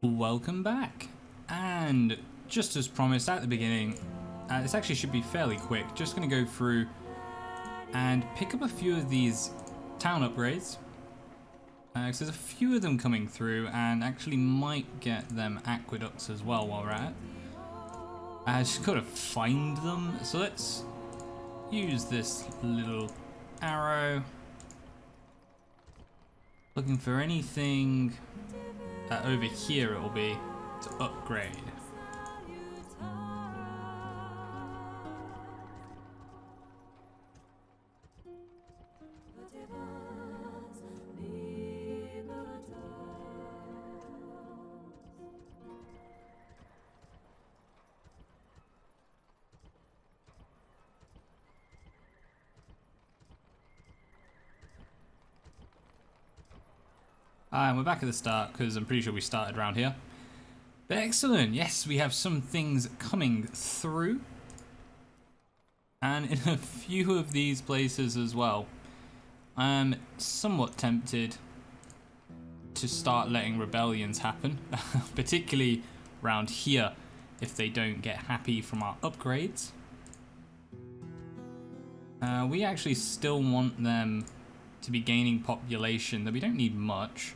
Welcome back, and just as promised at the beginning, this actually should be fairly quick. Just going to go through and pick up a few of these town upgrades, because there's a few of them coming through, and actually might get them aqueducts as well while we're at it. I just got to find them, so let's use this little arrow, looking for anything. Over here it will be to upgrade. And we're back at the start because I'm pretty sure we started around here. But excellent, yes, we have some things coming through. And in a few of these places as well. I'm somewhat tempted to start letting rebellions happen. Particularly around here if they don't get happy from our upgrades. We actually still want them to be gaining population, though we don't need much.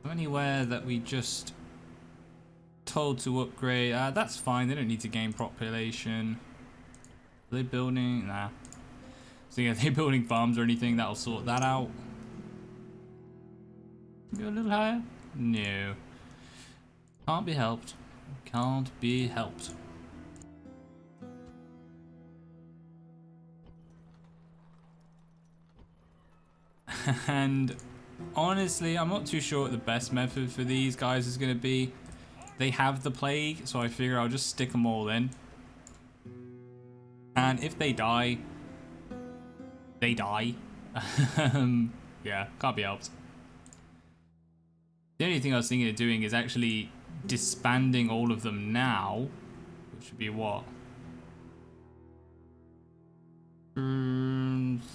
Anywhere that we just told to upgrade, that's fine, they don't need to gain population. Are they building? Nah. So yeah, are they building farms or anything? That'll sort that out. Go a little higher? No. Can't be helped. Can't be helped. And honestly, I'm not too sure what the best method for these guys is going to be. They have the plague, so I figure I'll just stick them all in. And if they die, they die. Yeah, can't be helped. The only thing I was thinking of doing is actually disbanding all of them now, which would be what?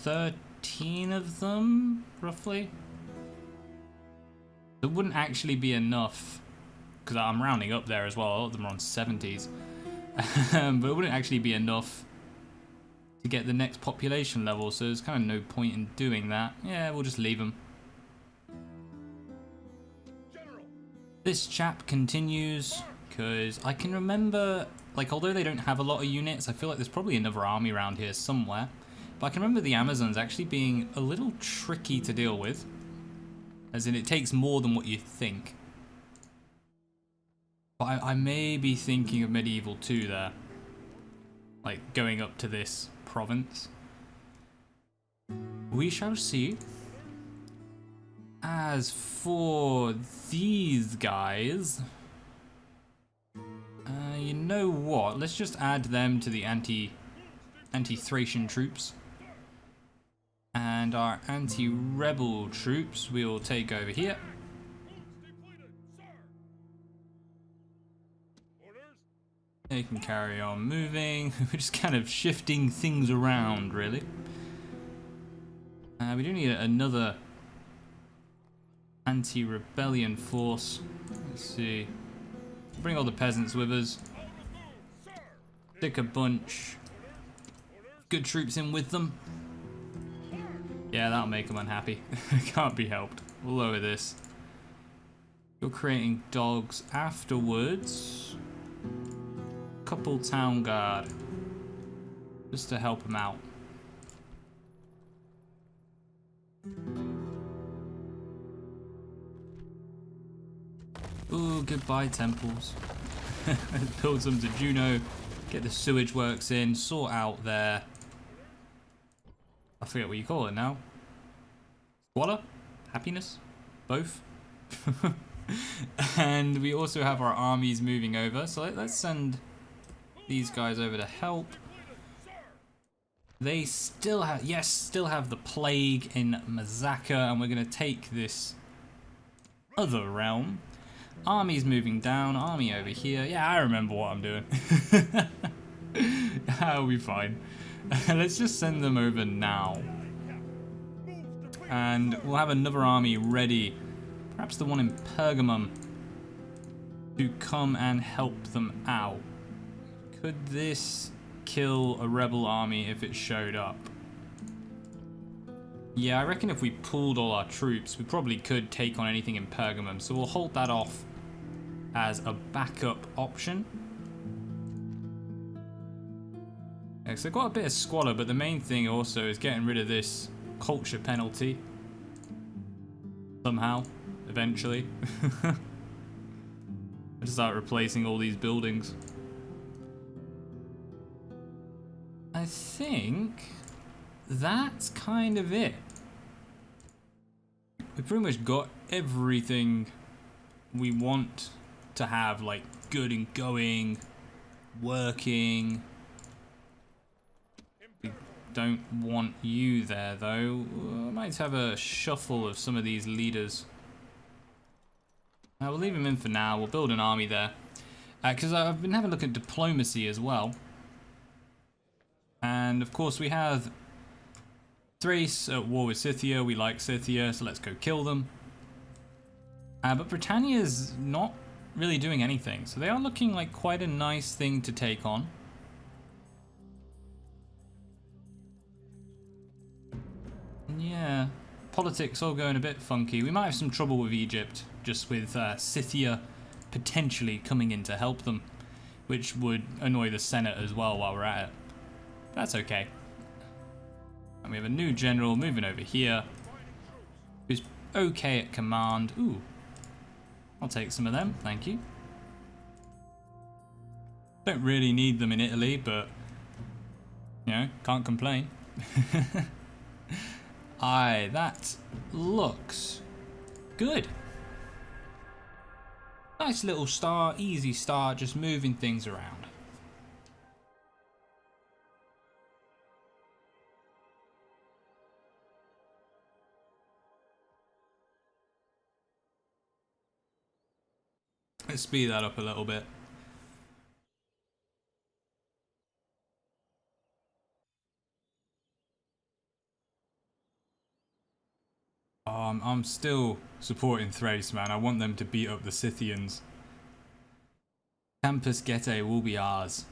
13 of them, roughly. It wouldn't actually be enough, because I'm rounding up there as well. A lot of them are on 70s. But it wouldn't actually be enough to get the next population level, so there's kind of no point in doing that. Yeah, we'll just leave them. This chap continues, because I can remember, like, although they don't have a lot of units, I feel like there's probably another army around here somewhere. But I can remember the Amazons actually being a little tricky to deal with. As in, it takes more than what you think. But I may be thinking of Medieval 2 there. Like, going up to this province. We shall see. As for these guys... you know what? Let's just add them to the anti-Thracian troops. And our anti-rebel troops we'll take over here. They can carry on moving. We're just kind of shifting things around, really. We do need another anti-rebellion force. Let's see. Bring all the peasants with us. Stick a bunch good troops in with them. Yeah, that'll make them unhappy. Can't be helped. We'll lower this. You're creating dogs afterwards. Couple town guard. Just to help them out. Ooh, goodbye temples. Build some to Juno. Get the sewage works in. Sort out their... I forget what you call it now. Squalor? Happiness? Both? And we also have our armies moving over. So let's send these guys over to help. They still have... Yes, still have the plague in Mazaka. And we're going to take this other realm. Army's moving down. Army over here. Yeah, I remember what I'm doing. I'll be fine. Let's just send them over now. And we'll have another army ready perhaps the one in Pergamum to come and help them out. Could this kill a rebel army if it showed up? Yeah, I reckon if we pulled all our troops, we probably could take on anything in Pergamum, so we'll hold that off as a backup option. Yeah, so they've got a bit of squalor, but the main thing also is getting rid of this culture penalty. Somehow, eventually. I just start replacing all these buildings. I think that's kind of it. We pretty much got everything we want to have, like good and going, working. We don't want you there though. I might have a shuffle of some of these leaders. We'll leave him in for now. We'll build an army there. Because I've been having a look at diplomacy as well. And of course we have Thrace at war with Scythia. We like Scythia, so let's go kill them. But Britannia's not really doing anything. So they are looking like quite a nice thing to take on. Yeah, politics all going a bit funky. We might have some trouble with Egypt, just with Scythia potentially coming in to help them, which would annoy the Senate as well while we're at it. That's okay. And we have a new general moving over here, who's okay at command. Ooh, I'll take some of them, thank you. Don't really need them in Italy, but, you know, can't complain. Aye, that looks good. Nice little start, easy start, just moving things around. Let's speed that up a little bit. I'm still supporting Thrace, man. I want them to beat up the Scythians. Campus Getae will be ours.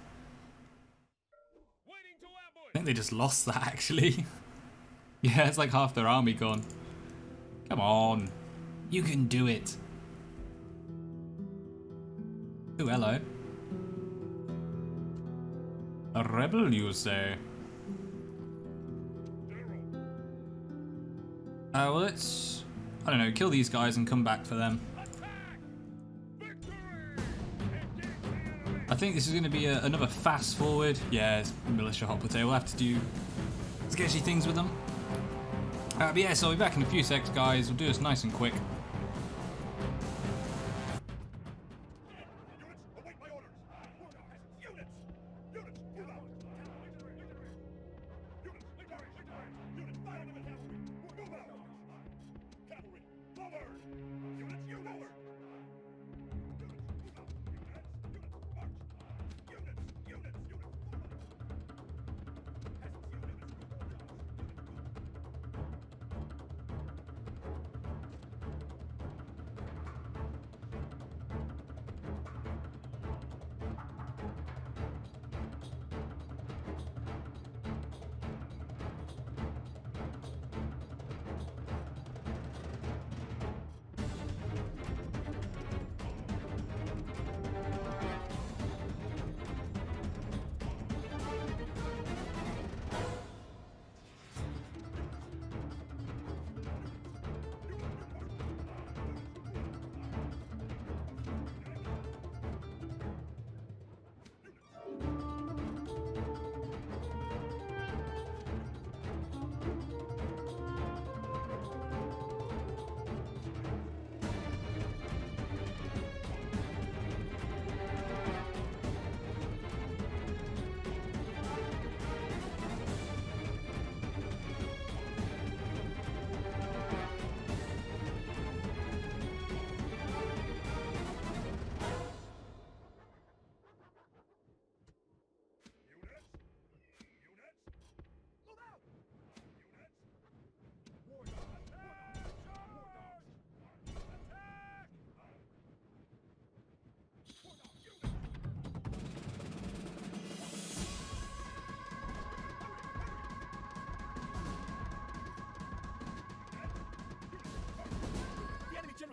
I think they just lost that, actually. Yeah, it's like half their army gone. Come on. You can do it. Ooh, hello. A rebel, you say? Well, let's, I don't know, kill these guys and come back for them. I think this is going to be another fast forward. Yeah, it's militia hot potato. We'll have to do sketchy things with them. But yeah, so I'll be back in a few secs, guys. We'll do this nice and quick.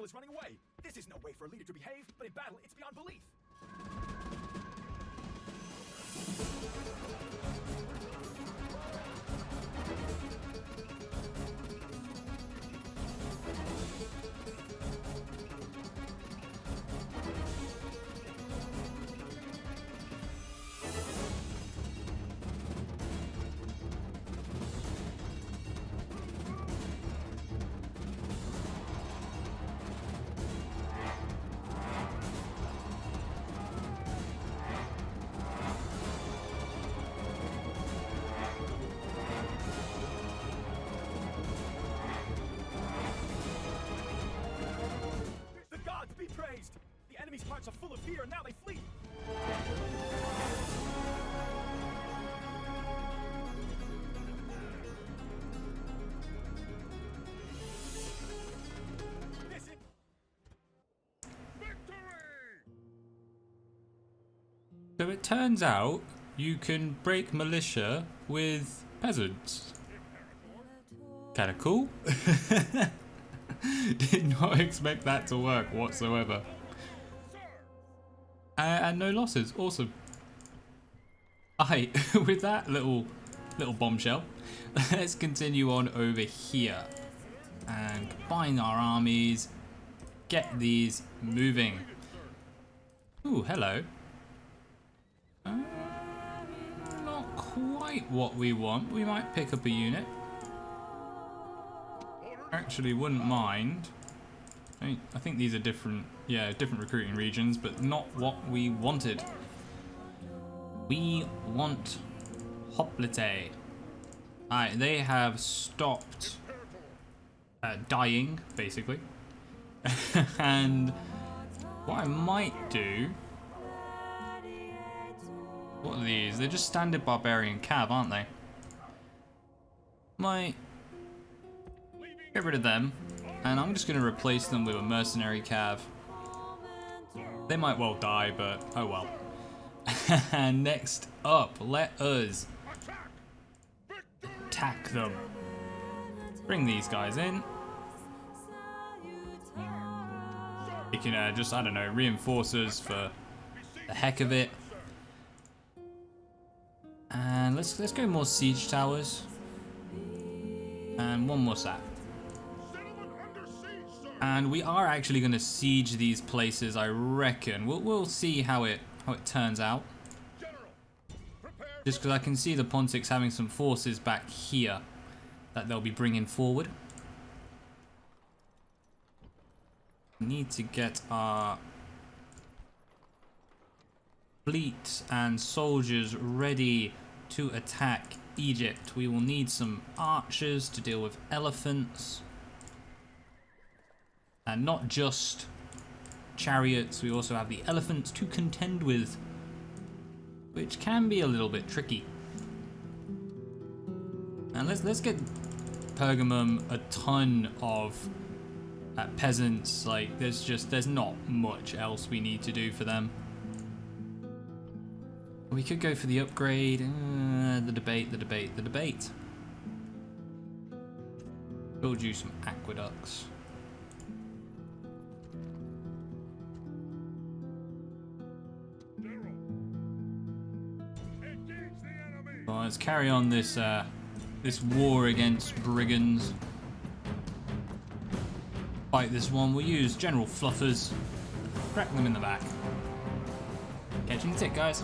is running away. This is no way for a leader to behave, but in battle, it's beyond belief. The enemy's hearts are full of fear, and now they flee. So it turns out you can break militia with peasants. Kinda cool. Did not expect that to work whatsoever. And no losses. Awesome. Alright, with that little bombshell, let's continue on over here and combine our armies, get these moving. Ooh, hello. Not quite what we want. We might pick up a unit. Actually, wouldn't mind. I think these are different recruiting regions, but not what we wanted. We want Hoplite. Alright, they have stopped dying, basically. And what I might do... What are these? They're just standard barbarian cav, aren't they? Might get rid of them, and I'm just going to replace them with a mercenary cav. They might well die, but oh well. And next up, let us attack them. Bring these guys in. You can just, I don't know, reinforce us for the heck of it. And let's go more siege towers. And one more sack. And we are actually going to siege these places, I reckon. We'll see how it turns out. Just because I can see the Pontics having some forces back here that they'll be bringing forward. We need to get our fleet and soldiers ready to attack Egypt. We will need some archers to deal with elephants. And not just chariots, we also have the elephants to contend with, which can be a little bit tricky. And let's get Pergamum a ton of peasants. Like there's not much else we need to do for them. We could go for the upgrade. The debate. Build you some aqueducts. Well, let's carry on this this war against brigands. Fight this one. We'll use general fluffers. Crack them in the back. Catching the tick, guys.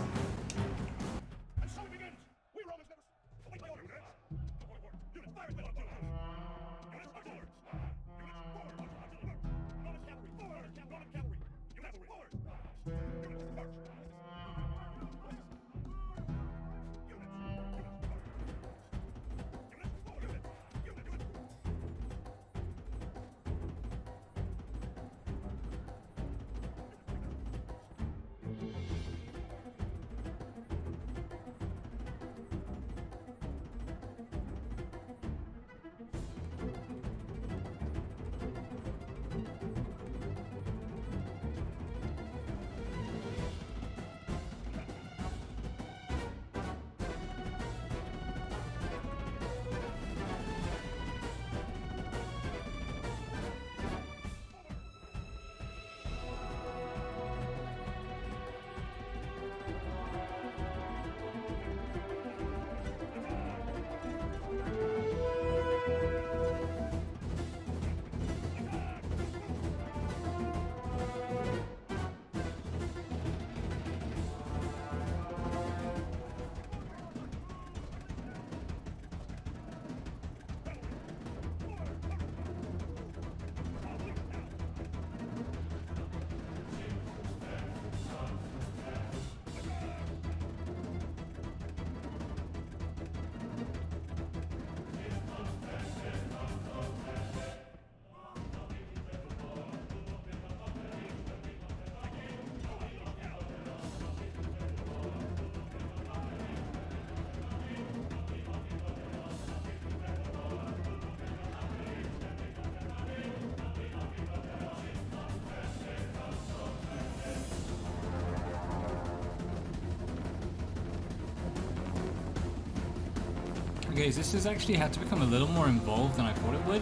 case, this has actually had to become a little more involved than I thought it would.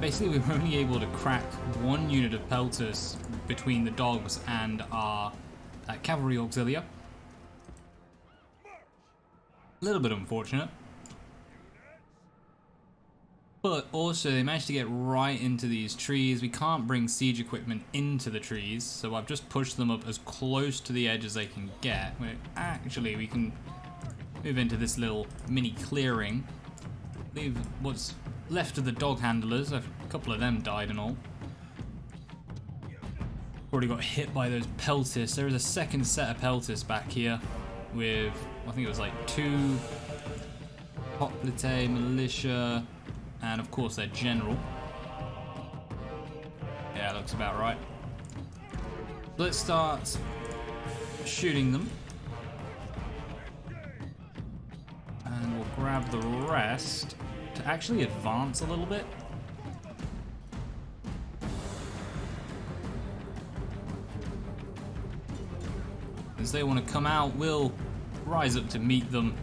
Basically, we were only able to crack one unit of pelters between the dogs and our cavalry auxiliary. A little bit unfortunate. But also, they managed to get right into these trees. We can't bring siege equipment into the trees, so I've just pushed them up as close to the edge as they can get. Actually, we can move into this little mini clearing. Leave what's left of the dog handlers. A couple of them died and all. Already got hit by those peltists. There is a second set of peltists back here with, I think it was like 2 Hoplite militia and of course their general. Yeah, looks about right. Let's start shooting them. And we'll grab the rest to actually advance a little bit. As they want to come out, we'll rise up to meet them.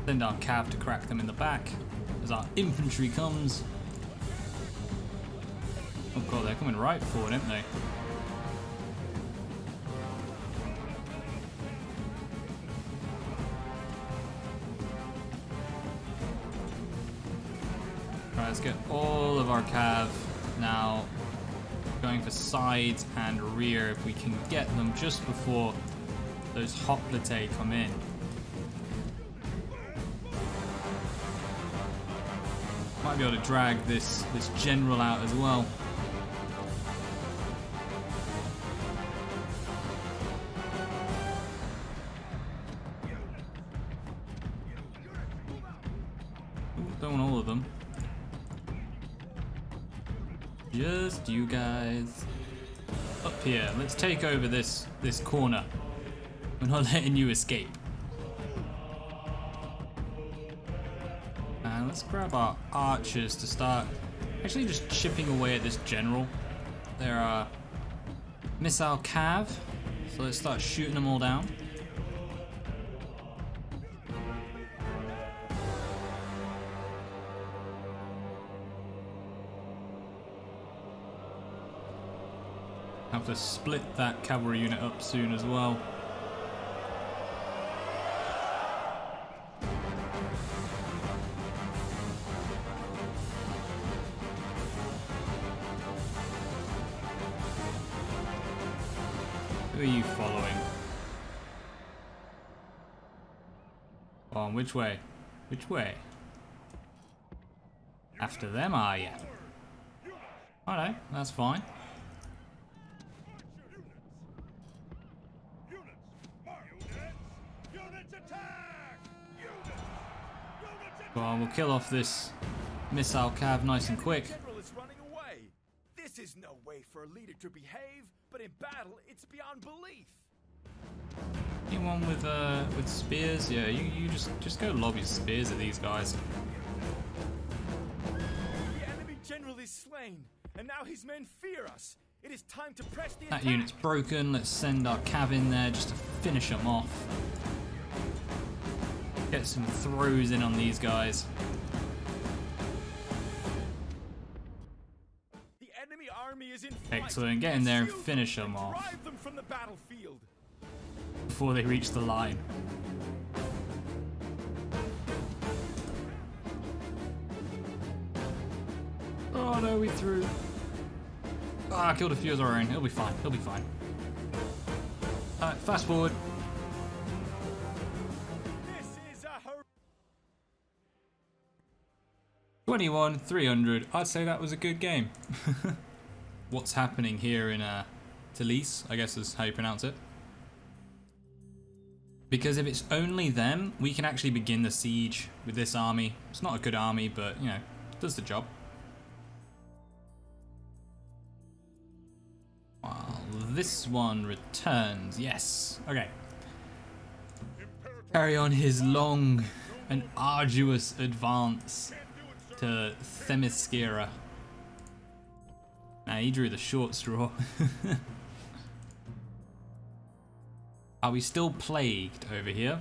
Send our cav to crack them in the back as our infantry comes. Oh god, they're coming right forward, aren't they? Right, let's get all of our cav now going for sides and rear if we can get them just before those hoplite come in. Might be able to drag this general out as well. Ooh, don't want all of them. Just you guys. Up here. Let's take over this corner. We're not letting you escape. And let's grab our archers to start actually just chipping away at this general. There are missile cav. So let's start shooting them all down. Have to split that cavalry unit up soon as well. Who are you following? On which way? Which way? After them, are you? Alright, that's fine. Well, we'll kill off this missile cav nice and quick. General is running away. This is no way for a leader to behave, but in battle, it's beyond belief. Anyone with spears? Yeah, you just go lob your spears at these guys. The enemy general is slain, and now his men fear us. It is time to press the attack. That unit's broken. Let's send our cav in there just to finish them off. Get some throws in on these guys. The enemy army is in flight. Excellent. Get in there and finish them off Drive them from the battlefield. before they reach the line. Oh no, we threw. Ah, killed a few of our own. He'll be fine. He'll be fine. Alright, fast forward. This is a 21, 300. I'd say that was a good game. What's happening here in Talise, I guess is how you pronounce it. Because if it's only them, we can actually begin the siege with this army. It's not a good army, but, you know, it does the job. Well, this one returns. Yes. Okay. Carry on his long and arduous advance to Themyscira. Nah, he drew the short straw. Are we still plagued over here?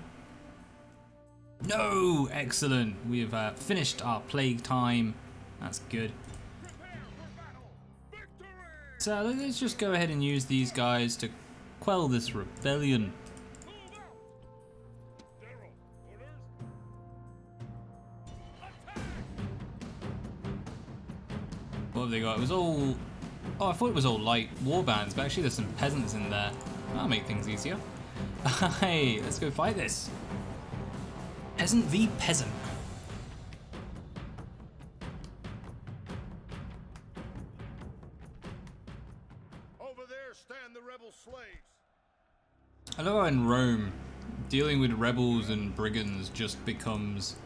No! Excellent. We have finished our plague time. That's good. So let's just go ahead and use these guys to quell this rebellion. What have they got? It was all... Oh, I thought it was all light warbands, but actually there's some peasants in there. That'll make things easier. Hey, let's go fight this. Peasant v peasant. Over there stand the rebel slaves. Hello, in Rome, dealing with rebels and brigands just becomes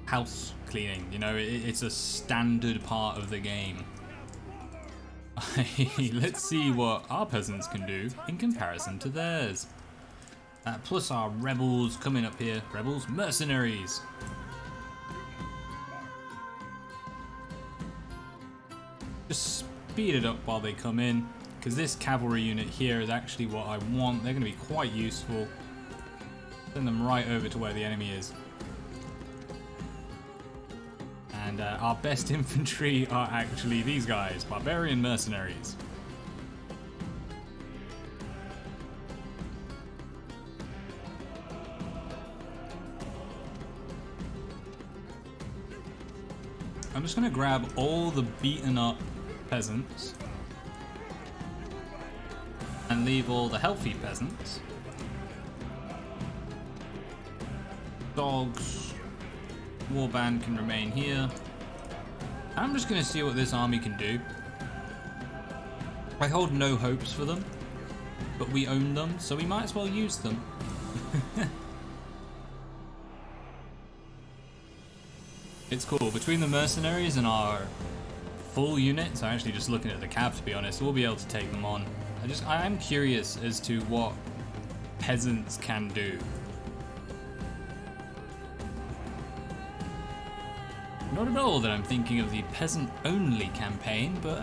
house cleaning. You know, it's a standard part of the game. Let's see what our peasants can do in comparison to theirs. Plus our rebels coming up here. Rebels, mercenaries. Just speed it up while they come in, because this cavalry unit here is actually what I want. They're going to be quite useful. Send them right over to where the enemy is. And our best infantry are actually these guys, barbarian mercenaries. I'm just going to grab all the beaten up peasants and leave all the healthy peasants. Dogs, warband can remain here. I'm just going to see what this army can do. I hold no hopes for them, but we own them, so we might as well use them. It's cool. Between the mercenaries and our full units, I'm actually just looking at the cav to be honest, we'll be able to take them on. I am curious as to what peasants can do. Not at all that I'm thinking of the peasant-only campaign, but,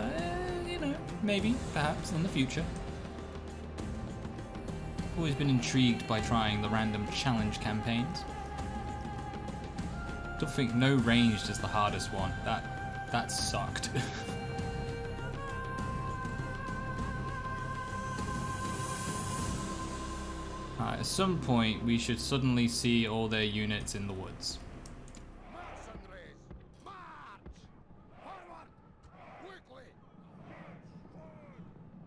you know, maybe, perhaps, in the future. Always been intrigued by trying the random challenge campaigns. Don't think no ranged is the hardest one. That sucked. Alright, at some point we should suddenly see all their units in the woods.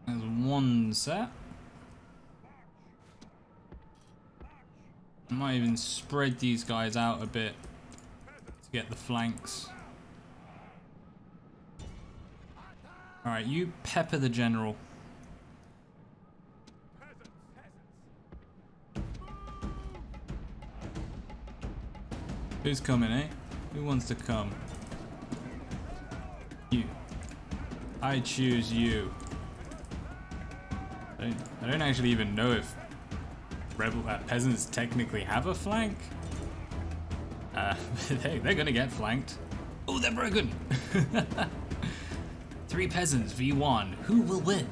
There's one set. I might even spread these guys out a bit to get the flanks. Alright, you pepper the general. Who's coming, eh? Who wants to come? You. I choose you. I don't actually even know if peasants technically have a flank. They're gonna get flanked. Oh, they're broken! 3 peasants v1. Who will win?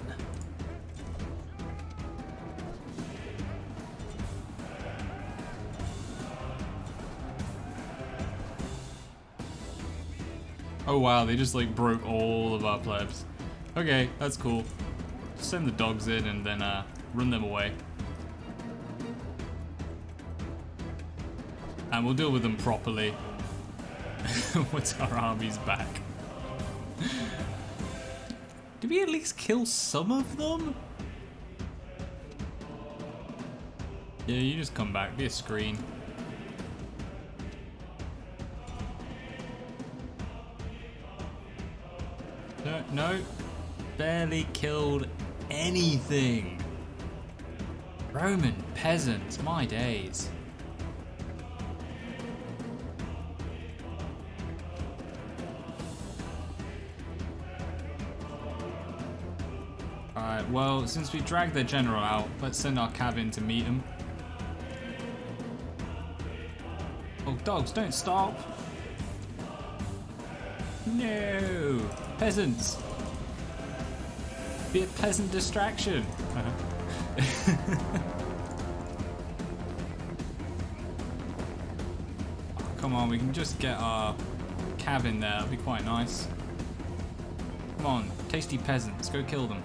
Oh wow, they just like broke all of our plebs. Okay, that's cool. Send the dogs in and then run them away. And we'll deal with them properly once our army's back. Did we at least kill some of them? Yeah, you just come back, be a screen. No, barely killed anything. Roman peasants, my days. Alright, well, since we dragged their general out, let's send our cav in to meet him. Oh, dogs, don't stop. No, peasants. Be a peasant distraction. come on, we can just get our cav in there. That'd be quite nice. Come on, tasty peasants, go kill them.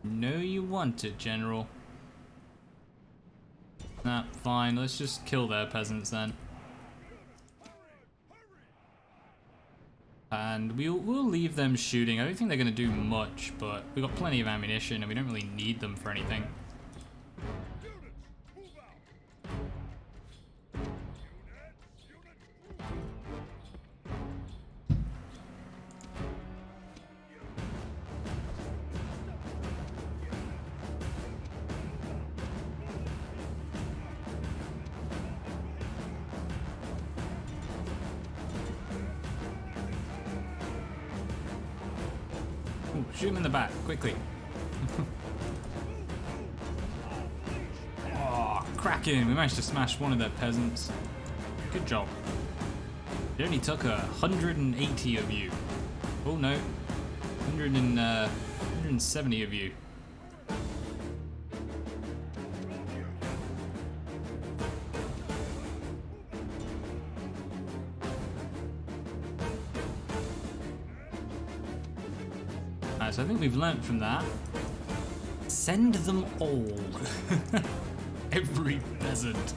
No, you want it, General. Nah, fine. Let's just kill their peasants then. And we'll leave them shooting. I don't think they're going to do much, but we've got plenty of ammunition and we don't really need them for anything. Ooh, shoot him in the back, quickly. Oh, cracking. We managed to smash one of their peasants. Good job. It only took 180 of you. Oh no. 170 of you. So I think we've learnt from that. Send them all. Every peasant.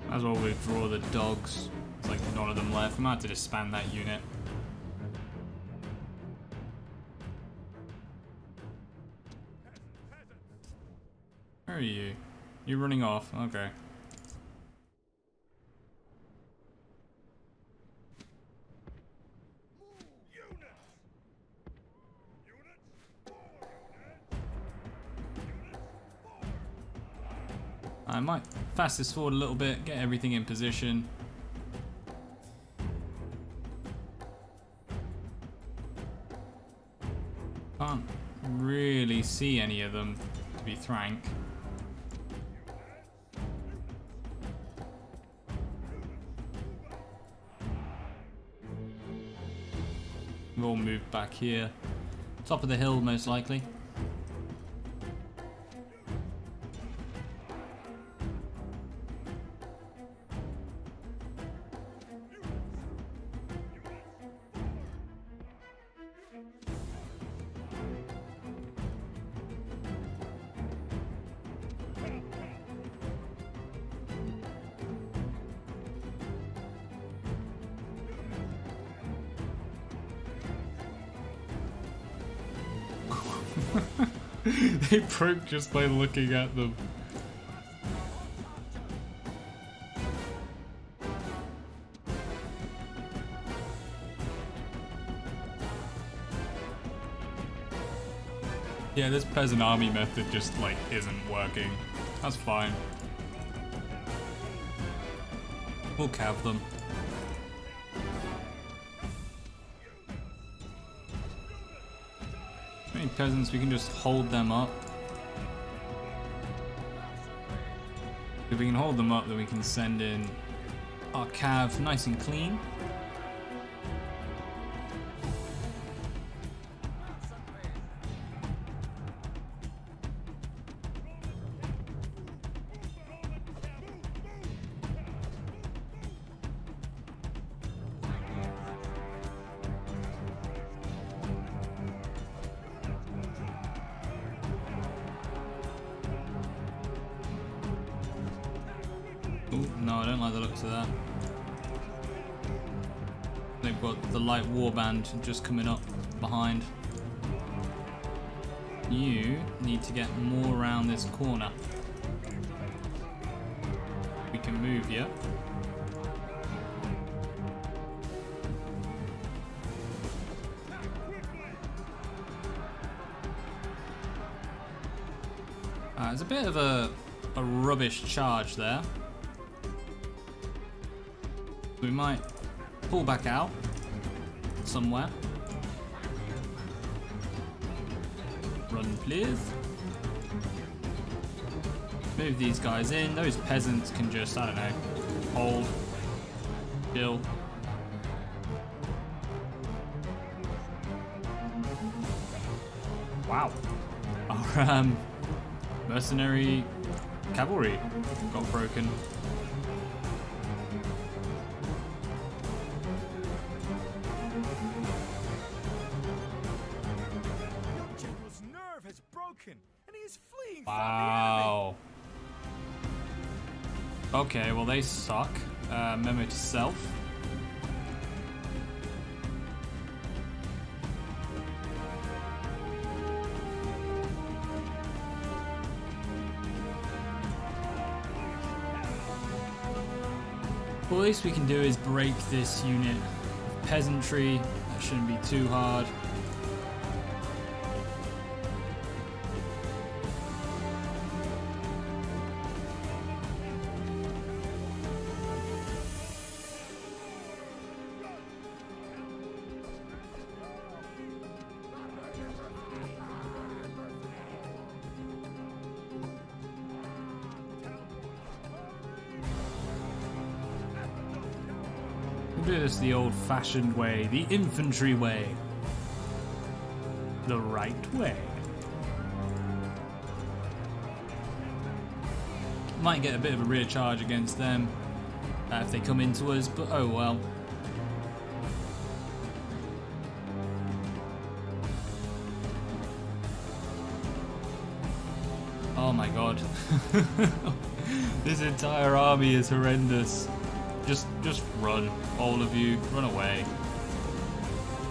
Might as well withdraw the dogs. There's like none of them left. We might have to disband that unit. Where are you? You're running off. Okay. I might fast this forward a little bit, get everything in position. Can't really see any of them, to be frank. We'll all move back here. Top of the hill, most likely. They broke just by looking at them. Yeah, this peasant army method just like isn't working. That's fine. We'll cav them. Many peasants, we can just hold them up. If we can hold them up, then we can send in our cav nice and clean. Ooh, no, I don't like the looks of that. They've got the light warband just coming up behind. You need to get more around this corner. We can move, yeah? There's a bit of a rubbish charge there. We might pull back out. somewhere. Run, please. Move these guys in. Those peasants can just, I don't know, hold, chill. Wow. Our mercenary cavalry got broken. General's nerve has broken, and he is fleeing from Wow. Okay, well they suck. Memo to self. Well, the least we can do is break this unit of peasantry. That shouldn't be too hard. We'll do this the old-fashioned way, the infantry way. The right way. Might get a bit of a rear charge against them if they come into us, but oh well. Oh my god. This entire army is horrendous. Just run, all of you, run away.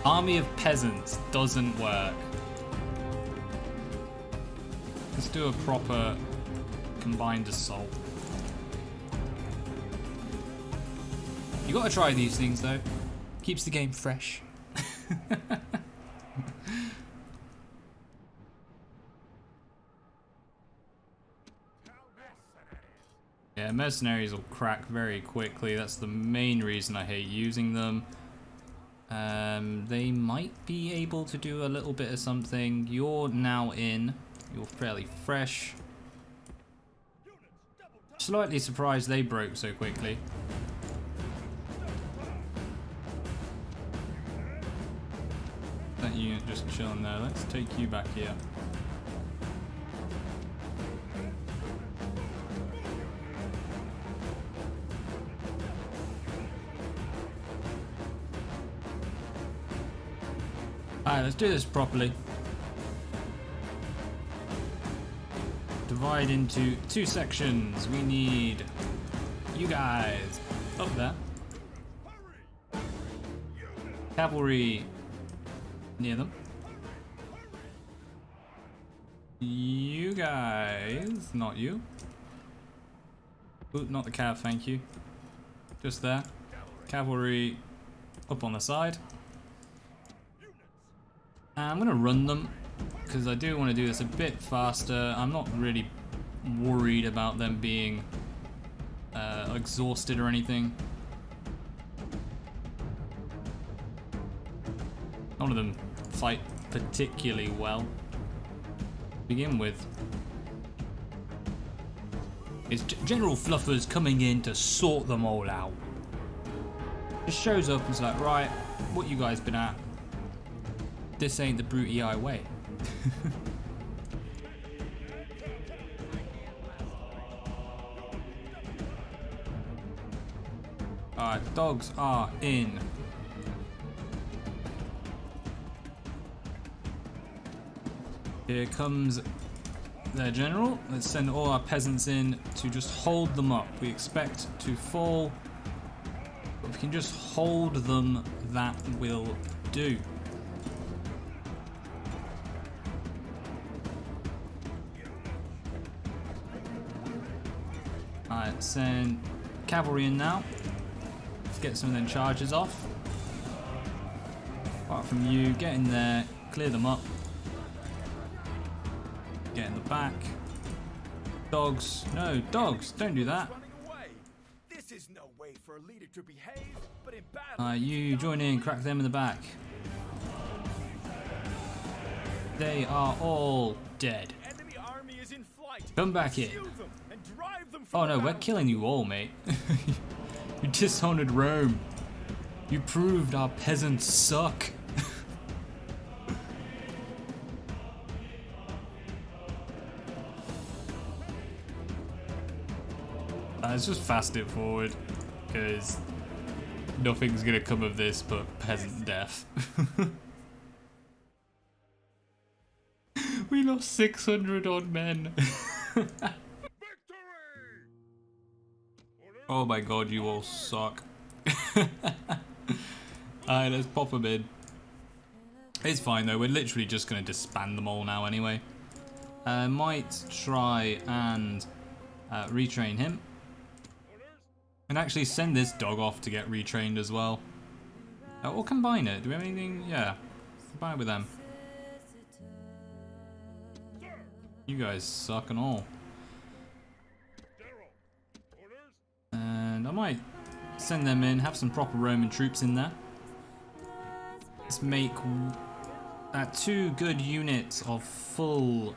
Army of peasants doesn't work. Let's do a proper combined assault. You gotta try these things though. Keeps the game fresh. Yeah, mercenaries will crack very quickly. That's the main reason I hate using them. They might be able to do a little bit of something. You're now in. You're fairly fresh. Slightly surprised they broke so quickly. That unit just chilling there. Let's take you back here. Alright, let's do this properly. Divide into two sections. We need you guys up there. Cavalry near them. You guys, not you. Ooh, not the cav, thank you. Just there. Cavalry up on the side. I'm going to run them because I do want to do this a bit faster. I'm not really worried about them being exhausted or anything. None of them fight particularly well to begin with. It's General Fluffer's coming in to sort them all out. Just shows up and is like, right, what you guys been at? This ain't the Brutii way. Alright, dogs are in. Here comes their general. Let's send all our peasants in to just hold them up. We expect to fall, but if we can just hold them, that will do. Alright, send cavalry in now. Let's get some of them charges off. Apart from you, get in there, clear them up. Get in the back. Dogs, no, dogs, don't do that. running away. This is no way for a leader to behave. but in battle. You join in, crack them in the back. They are all dead. Enemy army is in flight. Come back in. Pursue them and drive them from Oh the no, we're battle. killing you all, mate. You dishonored Rome. You proved our peasants suck. Let's just fast it forward, because nothing's gonna come of this but peasant death. We lost 600 odd men. Victory! Oh my god, you all suck. Alright, let's pop them in. It's fine though, we're literally just gonna disband them all now anyway. Might try and retrain him. And actually send this dog off to get retrained as well. Or combine it. Do we have anything? Yeah. Combine it with them. You guys suck and all. And I might send them in, have some proper Roman troops in there. Let's make 2 good units of full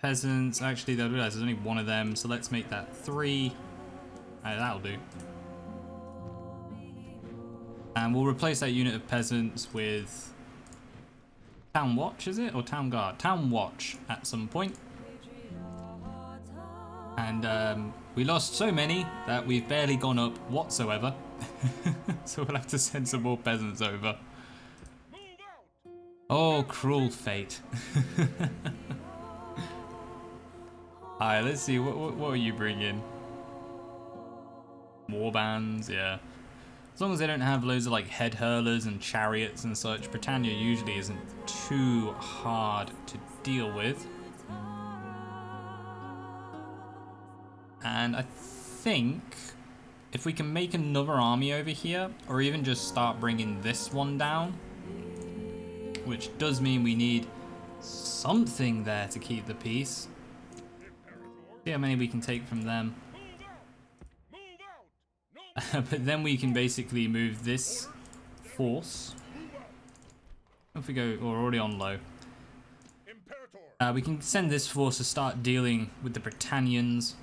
peasants. Actually, they'll realize there's only one of them, so let's make that 3. That'll do. And we'll replace that unit of peasants with Town Watch, is it? Or Town Guard? Town Watch at some point. And we lost so many that we've barely gone up whatsoever. So we'll have to send some more peasants over. Oh, cruel fate. Alright, let's see. What are you bringing? War bands, yeah. As long as they don't have loads of like head hurlers and chariots and such, Britannia usually isn't too hard to deal with. And I think if we can make another army over here, or even just start bringing this one down, which does mean we need something there to keep the peace. See how many we can take from them. But then we can basically move this force. If we go, we're already on low. We can send this force to start dealing with the Britannians.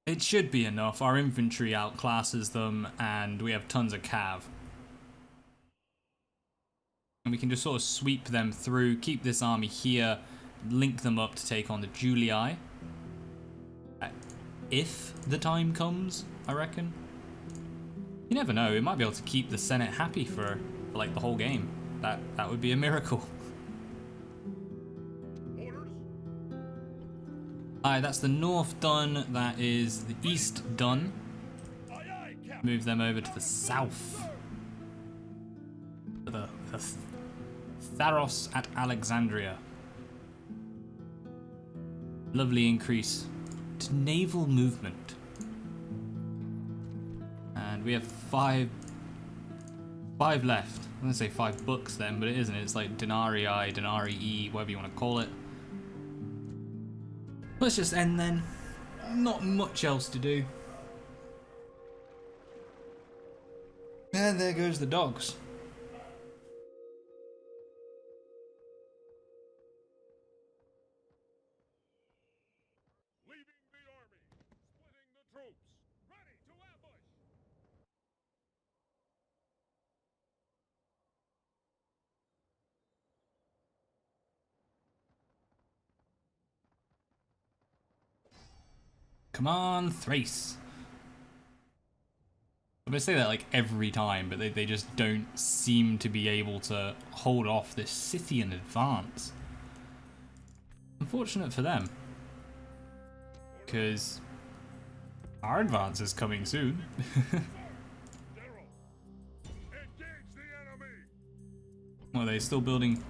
It should be enough. Our infantry outclasses them, and we have tons of cav. And we can just sort of sweep them through, keep this army here, link them up to take on the Julii. If the time comes, I reckon. You never know, we might be able to keep the Senate happy for like the whole game. That would be a miracle. Alright, that's the north done, that is the east done. Move them over to the south. The Tharos at Alexandria. Lovely increase to naval movement. And we have 5 left. I'm gonna say 5 books then, but it isn't. It's like denarii, denarii, whatever you want to call it. Let's just end then. Not much else to do. And there goes the dogs. Leaving the army. Splitting the troops. Ready to ambush. Come on, Thrace. I'm gonna say that like every time, but they just don't seem to be able to hold off this Scythian advance. Unfortunate for them. Because our advance is coming soon. General. Engage the enemy. Well, are they still building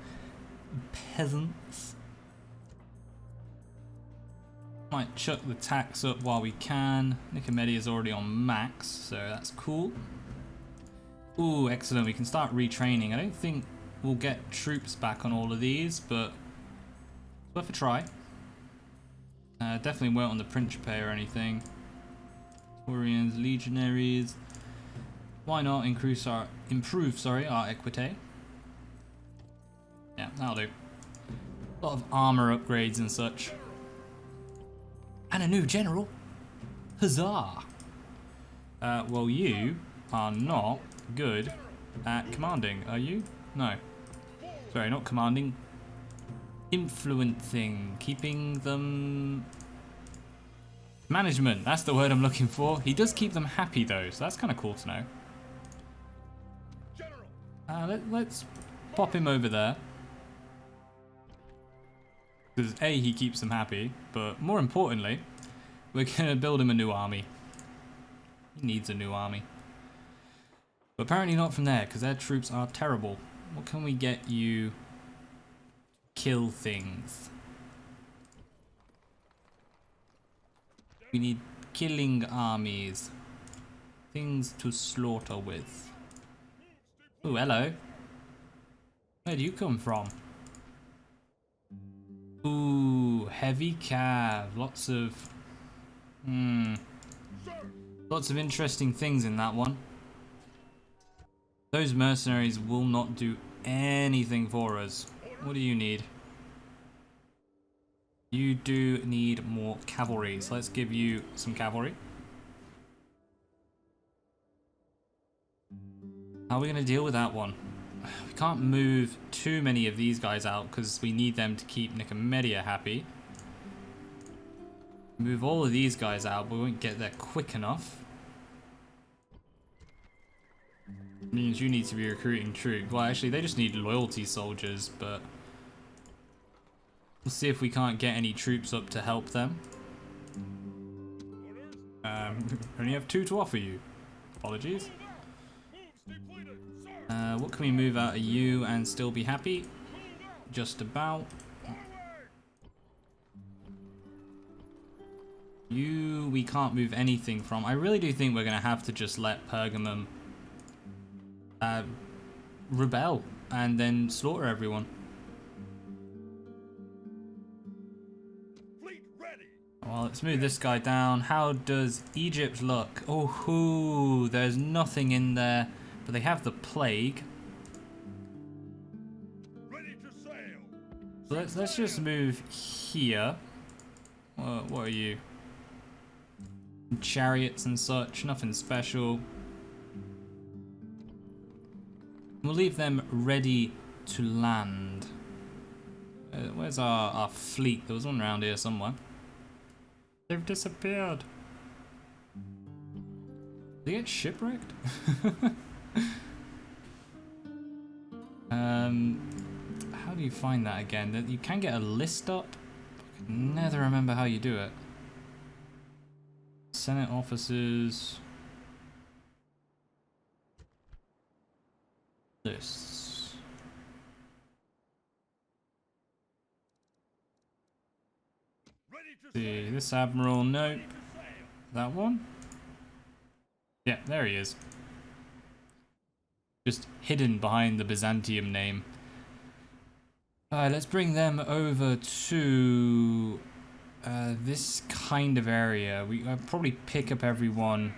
peasants? Might chuck the tax up while we can. Nicomedia is already on max, so that's cool. Ooh, excellent. We can start retraining. I don't think we'll get troops back on all of these, but it's worth a try. Definitely won't on the Principe or anything. Taurians, legionaries. Why not improve our equity? Yeah, that'll do. A lot of armor upgrades and such. And a new general. Huzzah! Well, you are not good at commanding, are you? No. Sorry, not commanding. Influencing. Keeping them... Management, that's the word I'm looking for. He does keep them happy though, so that's kind of cool to know. Let's pop him over there. Because A, he keeps them happy, but more importantly, we're going to build him a new army. He needs a new army. But apparently not from there, because their troops are terrible. What can we get you to kill things? We need killing armies. Things to slaughter with. Oh, hello. Where do you come from? Ooh, heavy cav. Lots of... Lots of interesting things in that one. Those mercenaries will not do anything for us. What do you need? You do need more cavalry, so let's give you some cavalry. How are we going to deal with that one? We can't move too many of these guys out because we need them to keep Nicomedia happy. Move all of these guys out, but we won't get there quick enough. Means you need to be recruiting troops. Well, actually, they just need loyalty soldiers, but we'll see if we can't get any troops up to help them. Only have 2 to offer you. Apologies. What can we move out of you and still be happy? Just about. You, we can't move anything from. I really do think we're going to have to just let Pergamum rebel and then slaughter everyone. Well, let's move this guy down. How does Egypt look? Oh, there's nothing in there, but they have the plague. So let's just move here. What are you? Chariots and such, nothing special. We'll leave them ready to land. Where's our fleet? There was one around here somewhere. They've disappeared. Did they get shipwrecked? How do you find that again? You can get a list up. I can never remember how you do it. Senate officers. Lists. See, this admiral, nope. That one? Yeah, there he is. Just hidden behind the Byzantium name. Alright, let's bring them over to this kind of area. I'll probably pick up everyone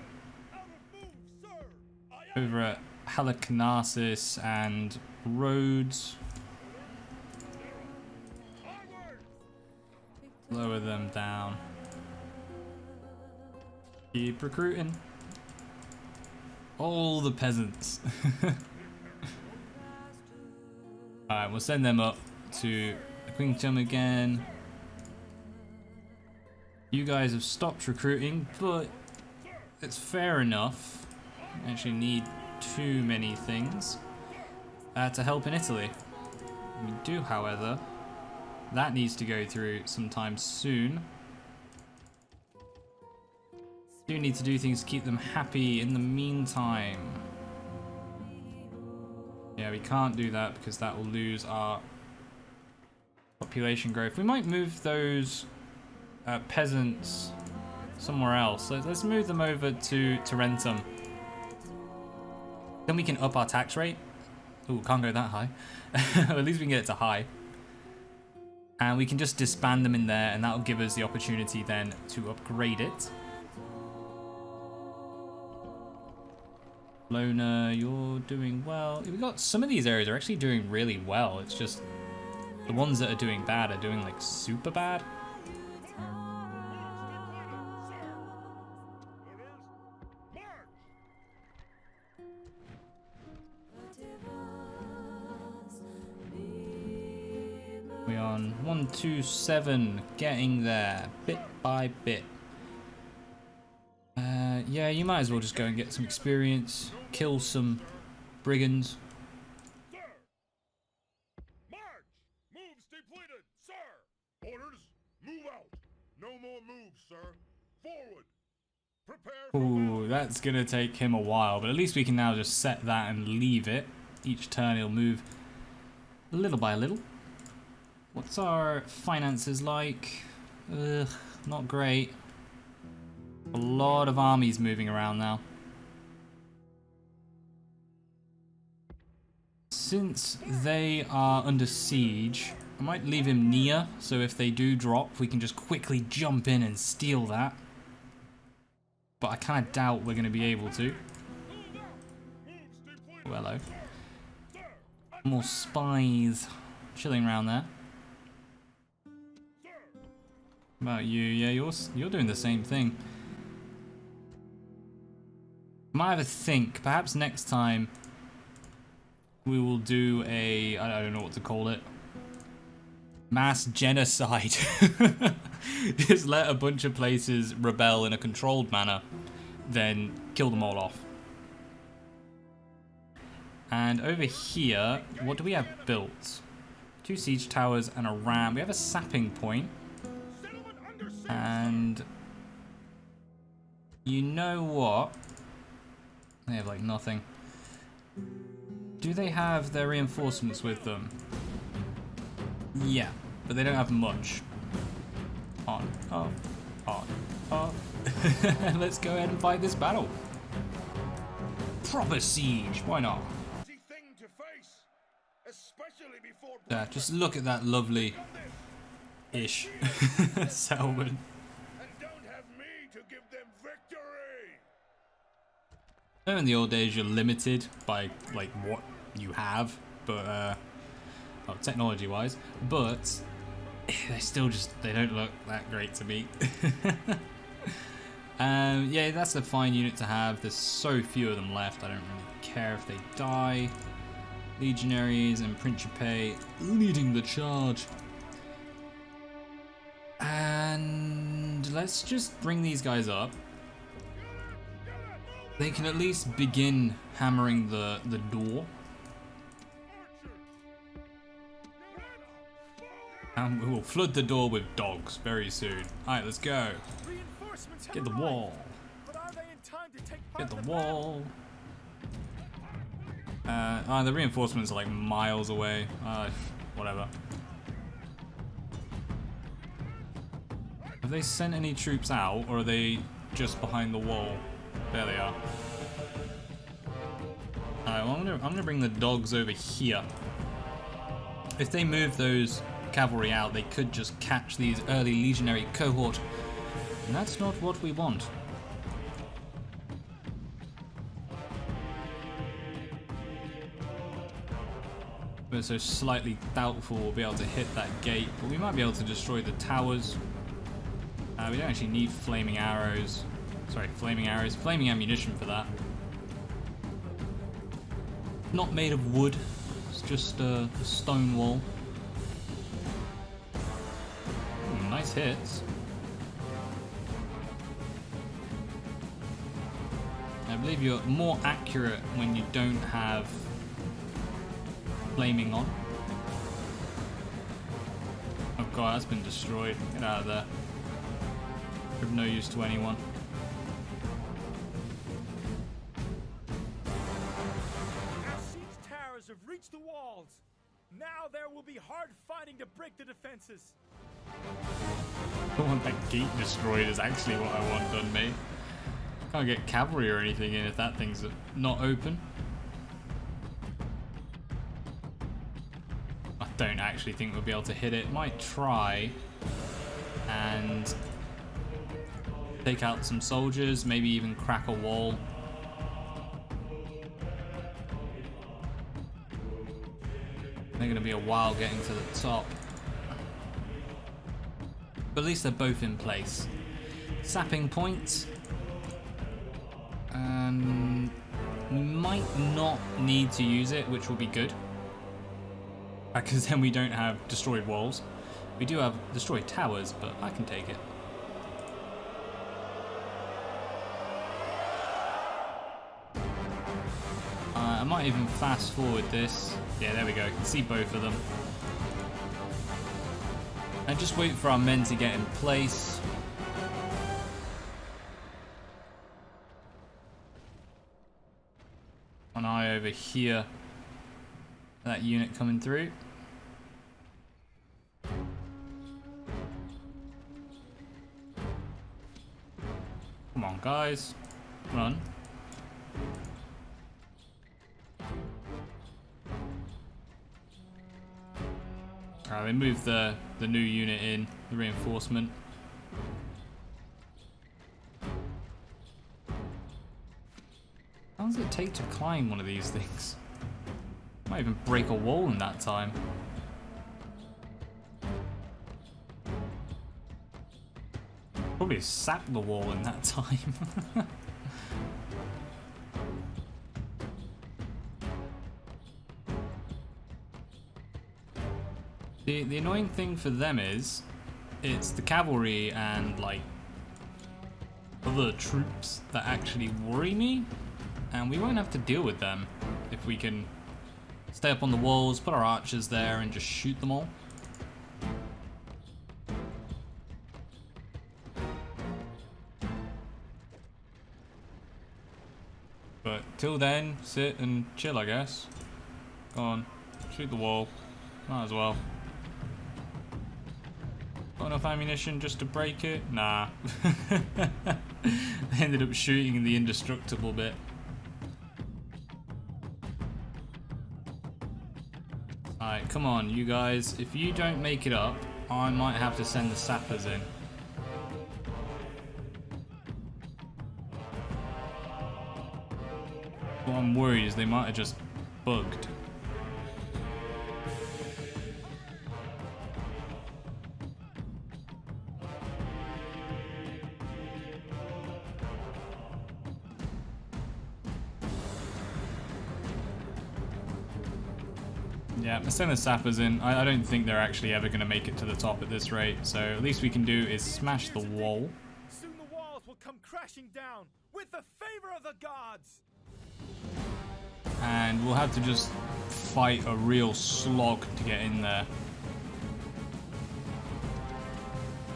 over at Halicarnassus and Rhodes. Lower them down. Keep recruiting. All the peasants. Alright, we'll send them up to Queentum again. You guys have stopped recruiting, but it's fair enough. I actually need too many things to help in Italy. We do, however. That needs to go through sometime soon. Do need to do things to keep them happy in the meantime. Yeah, we can't do that because that will lose our population growth. We might move those peasants somewhere else. Let's move them over to Tarentum. Then we can up our tax rate. Ooh, can't go that high. At least we can get it to high. And we can just disband them in there, and that'll give us the opportunity then to upgrade it. Loner, you're doing well. We got some of these areas are actually doing really well. It's just the ones that are doing bad are doing like super bad. We're on 127, getting there bit by bit. Yeah, you might as well just go and get some experience, kill some brigands. Sir! March! Moves depleted, sir! Orders, move out. No more moves, sir. Forward. Prepare for Ooh, that's gonna take him a while, but at least we can now just set that and leave it. Each turn he'll move little by little. What's our finances like? Ugh, not great. A lot of armies moving around now. Since they are under siege, I might leave him near, so if they do drop, we can just quickly jump in and steal that. But I kind of doubt we're going to be able to. Oh, hello. More spies chilling around there. What about you? Yeah, you're doing the same thing. Might have a think. Perhaps next time we will do a, I don't know what to call it, mass genocide. Just let a bunch of places rebel in a controlled manner, then kill them all off. And over here, what do we have built? 2 siege towers and a ram. We have a sapping point. And you know what? They have like nothing. Do they have their reinforcements with them? Yeah, but they don't have much. On, off, on, off. Let's go ahead and fight this battle. Proper siege, why not? thing to face, especially before Just look at that lovely ish settlement. and don't have me to give them victory. I know in the old days you're limited by like what you have, but well, technology wise, but they still they don't look that great to me. Yeah, that's a fine unit to have. There's so few of them left, I don't really care if they die. Legionaries and Principe leading the charge. And let's just bring these guys up. They can at least begin hammering the door. And we will flood the door with dogs very soon. Alright, let's go. Get the wall. Get the wall. The reinforcements are like miles away. Whatever. Have they sent any troops out, or are they just behind the wall? There they are. Alright, well, I'm gonna bring the dogs over here. If they move those cavalry out, they could just catch these early legionary cohort, and that's not what we want. We're so slightly doubtful we'll be able to hit that gate, but we might be able to destroy the towers. We don't actually need flaming arrows. Sorry, flaming arrows. Flaming ammunition for that. Not made of wood. It's just a stone wall. Nice hits. I believe you're more accurate when you don't have flaming on. Oh god, that's been destroyed. Get out of there. Of no use to anyone. Our siege towers have reached the walls. Now there will be hard fighting to break the defenses. I want that gate destroyed is actually what I want done, mate. Can't get cavalry or anything in if that thing's not open. I don't actually think we'll be able to hit it. Might try and take out some soldiers, maybe even crack a wall. they're going to be a while getting to the top. But at least they're both in place. Sapping point. And we might not need to use it, which will be good. Because then we don't have destroyed walls. We do have destroyed towers, but I can take it. I might even fast forward this. Yeah, there we go. I can see both of them. And just wait for our men to get in place. One eye over here. That unit coming through. Come on, guys. Run. They moved the new unit in, the reinforcement. How long does it take to climb one of these things? Might even break a wall in that time. Probably sap the wall in that time. The annoying thing for them is, it's the cavalry and like other troops that actually worry me, and we won't have to deal with them if we can stay up on the walls, put our archers there, and just shoot them all. But till then, sit and chill, I guess. Go on, shoot the wall. Might as well. Got enough ammunition just to break it? Nah. They ended up shooting the indestructible bit. Alright, come on, you guys. If you don't make it up, I might have to send the sappers in. What I'm worried is they might have just bugged. Yeah, let's send the sappers in. I don't think they're actually ever going to make it to the top at this rate, so at least we can do is smash the wall. Soon the walls will come crashing down with the favor of the gods. And we'll have to just fight a real slog to get in there.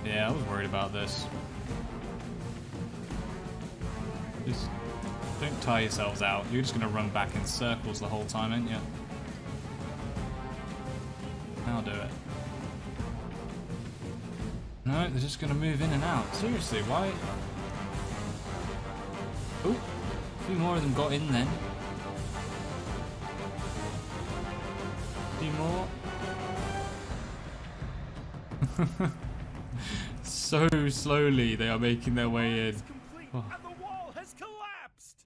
Yeah, I was worried about this. Just don't tire yourselves out. You're just going to run back in circles the whole time, aren't you? I'll do it. No, they're just going to move in and out. Seriously, why? Oh, a few more of them got in then. A few more. So slowly they are making their way in. Oh. And the wall has collapsed.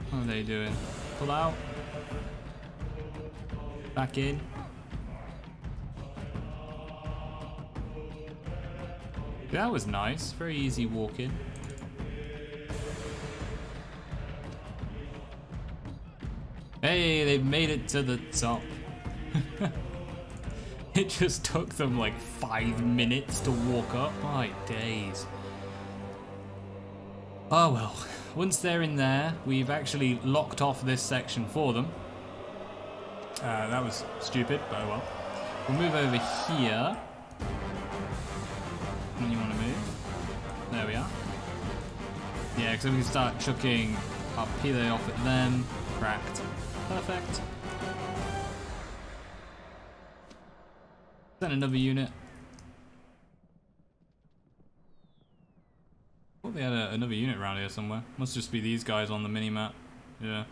What are they doing? Pull out. Back in. That was nice. Very easy walk in. Hey, they've made it to the top. It just took them like 5 minutes to walk up. My days. Oh well. Once they're in there, we've actually locked off this section for them. That was stupid, but oh well. We'll move over here. And you want to move? There we are. Yeah, because then we can start chucking our pile off at them. Cracked. Perfect. Then another unit. I thought they had another unit around here somewhere. Must just be these guys on the mini-map. Yeah.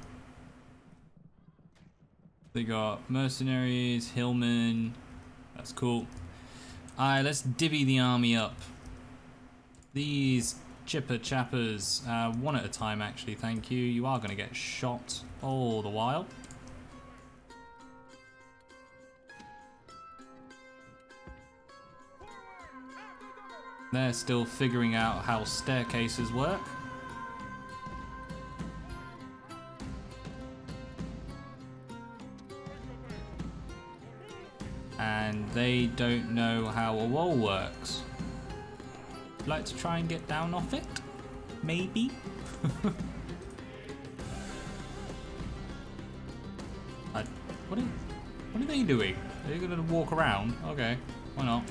They got mercenaries, hillmen. That's cool. Alright, let's divvy the army up. These chipper chappers, one at a time actually, thank you. You are going to get shot all the while. They're still figuring out how staircases work. And they don't know how a wall works. Like to try and get down off it? Maybe? What are they doing? Are they gonna walk around? Okay, why not?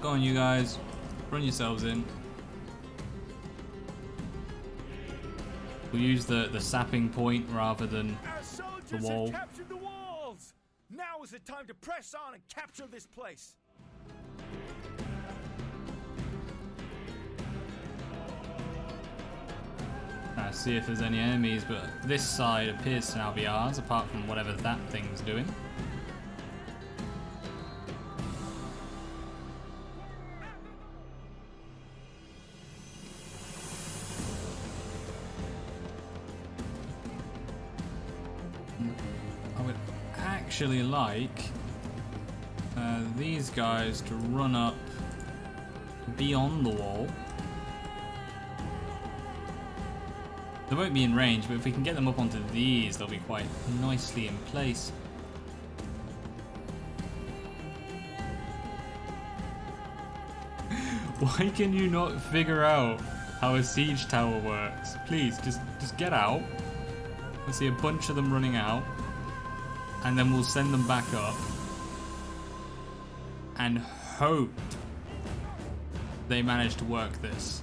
Go on, you guys. Run yourselves in. We'll use the sapping point rather than Our soldiers the wall. have captured the walls. Now is the time to press on and capture this place. See if there's any enemies, but this side appears to now be ours, apart from whatever that thing's doing. I would actually like these guys to run up beyond the wall. They won't be in range, but if we can get them up onto these, they'll be quite nicely in place. Why can you not figure out how a siege tower works? Please, just get out. I see a bunch of them running out, and then we'll send them back up and hope they manage to work this.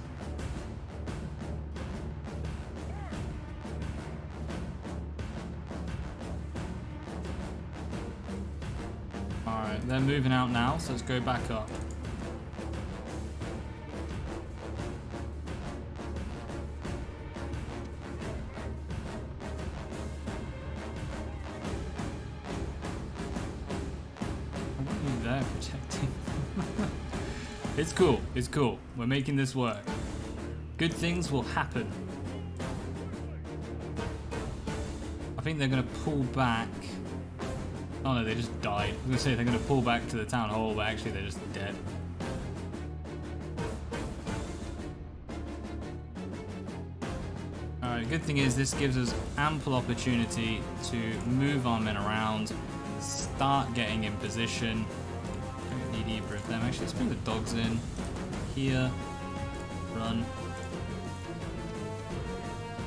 Alright, they're moving out now, so let's go back up. They're protecting. It's cool, it's cool. We're making this work. Good things will happen. I think they're gonna pull back. Oh no, they just died. I was gonna say they're gonna pull back to the town hall, but actually they're just dead. Alright, good thing is this gives us ample opportunity to move our men around, start getting in position. Don't need either of them. Actually, let's bring the dogs in. Here. Run.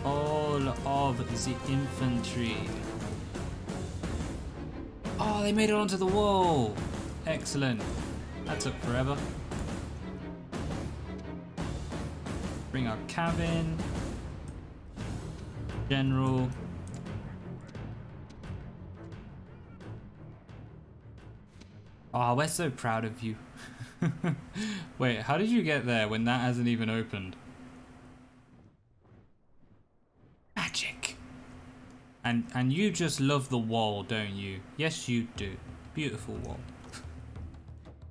All of the infantry. Oh, they made it onto the wall. Excellent. That took forever. Bring our cav in. General. Oh, we're so proud of you. Wait, how did you get there when that hasn't even opened? Magic. And you just love the wall, don't you? Yes, you do. Beautiful wall.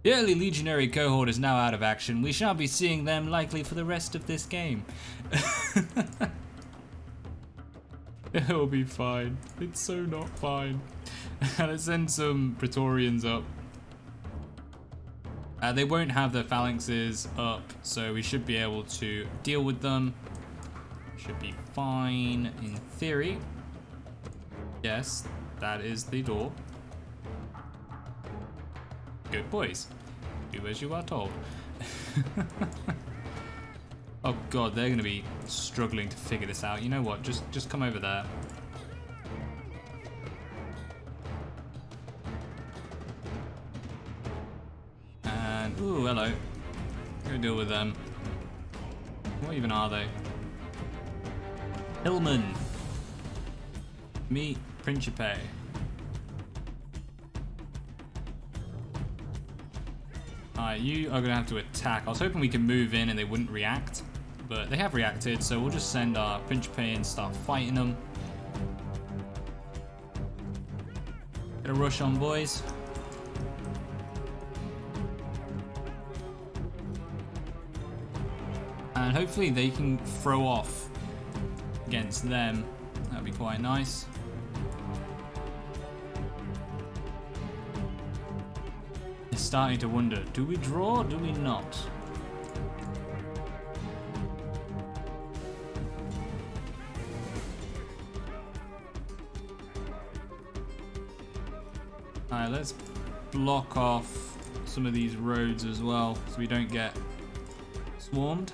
The early legionary cohort is now out of action. We shan't be seeing them likely for the rest of this game. It'll be fine. It's so not fine. Let's send some Praetorians up. They won't have their phalanxes up, so we should be able to deal with them. Should be fine in theory. Yes, that is the door. Good boys. Do as you are told. Oh god, they're going to be struggling to figure this out. You know what? Just come over there. And ooh, hello. Go deal with them. What even are they? Hillman. Meet Principe. Alright, you are going to have to attack. I was hoping we could move in and they wouldn't react, but they have reacted, so we'll just send our Principe and start fighting them. Get a rush on, boys. And hopefully they can throw off against them. That'd be quite nice. Starting to wonder, do we draw or do we not? block off some of these roads as well so we don't get swarmed.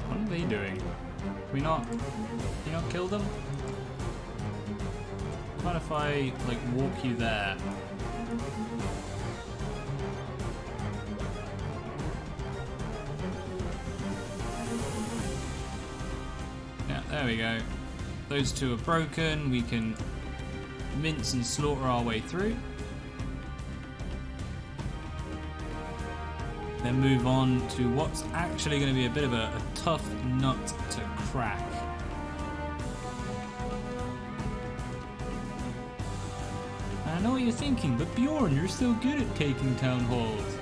What are they doing? Can we not kill them? What if I like walk you there? Yeah, there we go. Those two are broken. We can mince and slaughter our way through. Then move on to what's actually going to be a bit of a tough nut to crack. I know what you're thinking, but Bjorn, you're so good at taking town halls.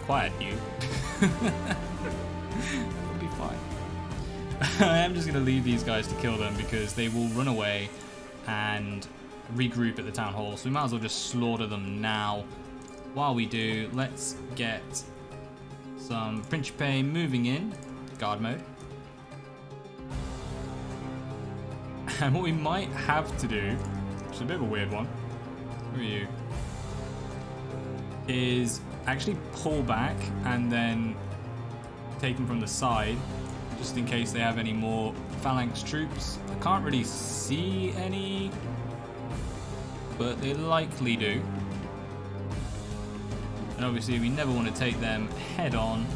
Quiet, you. It'll be fine. I am just going to leave these guys to kill them because they will run away and regroup at the town hall. So we might as well just slaughter them now. While we do, let's get some Principe moving in, guard mode. And what we might have to do, which is a bit of a weird one, who are you, is actually pull back and then take them from the side, just in case they have any more phalanx troops. I can't really see any, but they likely do. And obviously we never want to take them head on.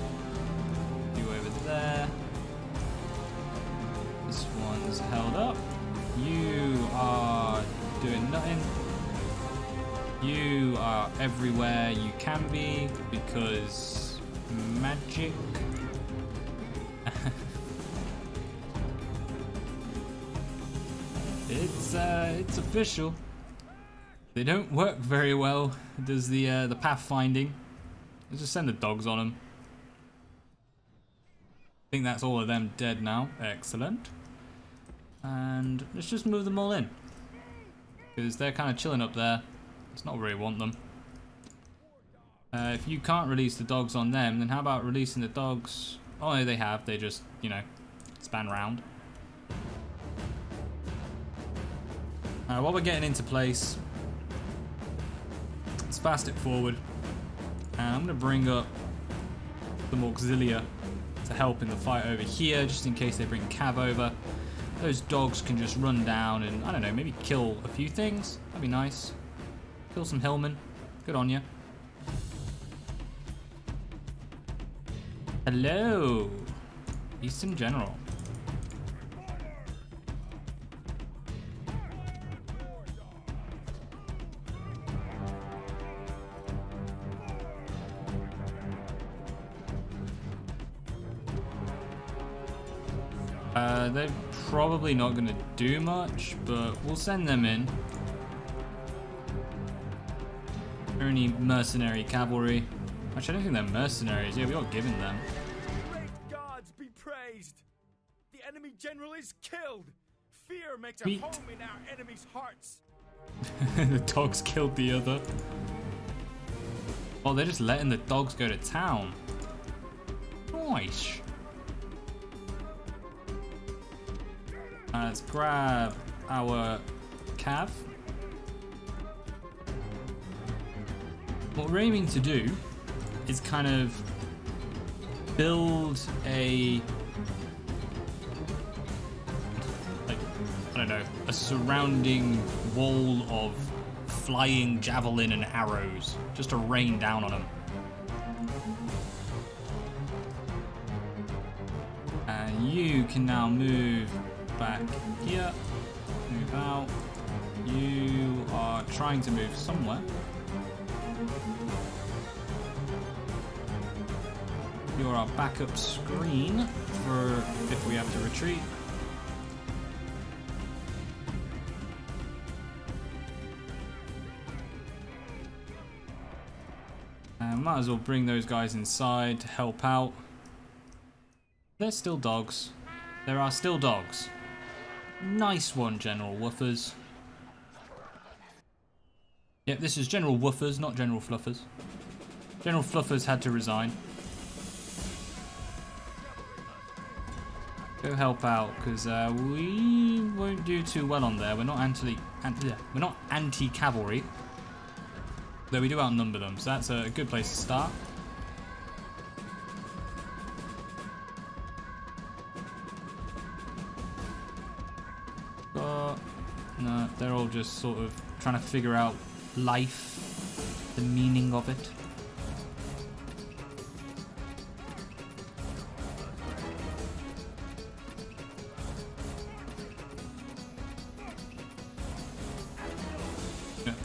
You over there. This one's held up. You are doing nothing. You are everywhere you can be because magic. It's official. They don't work very well. Does the pathfinding? Let's just send the dogs on them. I think that's all of them dead now. Excellent. And let's just move them all in because they're kind of chilling up there. It's not where we want them. If you can't release the dogs on them, then how about releasing the dogs? Oh, no, they have. They just, you know, span round. While we're getting into place, let's fast it forward. And I'm going to bring up some auxilia to help in the fight over here, just in case they bring Cav over. Those dogs can just run down and, I don't know, maybe kill a few things. That'd be nice. Kill some hillmen. Good on you. Hello, Eastern General. They're probably not going to do much, but we'll send them in. Are any mercenary cavalry? Actually, I don't think they're mercenaries. Yeah, we are giving them. Great gods be praised! The enemy general is killed! Fear makes a home in our enemies' hearts! The dogs killed the other. Oh, they're just letting the dogs go to town. Nice. Let's grab our cav. What we're aiming to do is kind of build a, like, I don't know, a surrounding wall of flying javelin and arrows just to rain down on them. And you can now move back here, move out. You are trying to move somewhere. You're our backup screen for if we have to retreat. And might as well bring those guys inside to help out. There's still dogs. There are still dogs. Nice one, General Woofers. Yep, this is General Woofers, not General Fluffers. General Fluffers had to resign. Go help out, because we won't do too well on there. We're not anti-cavalry, though we do outnumber them, so that's a good place to start. But no, they're all just sort of trying to figure out life, the meaning of it.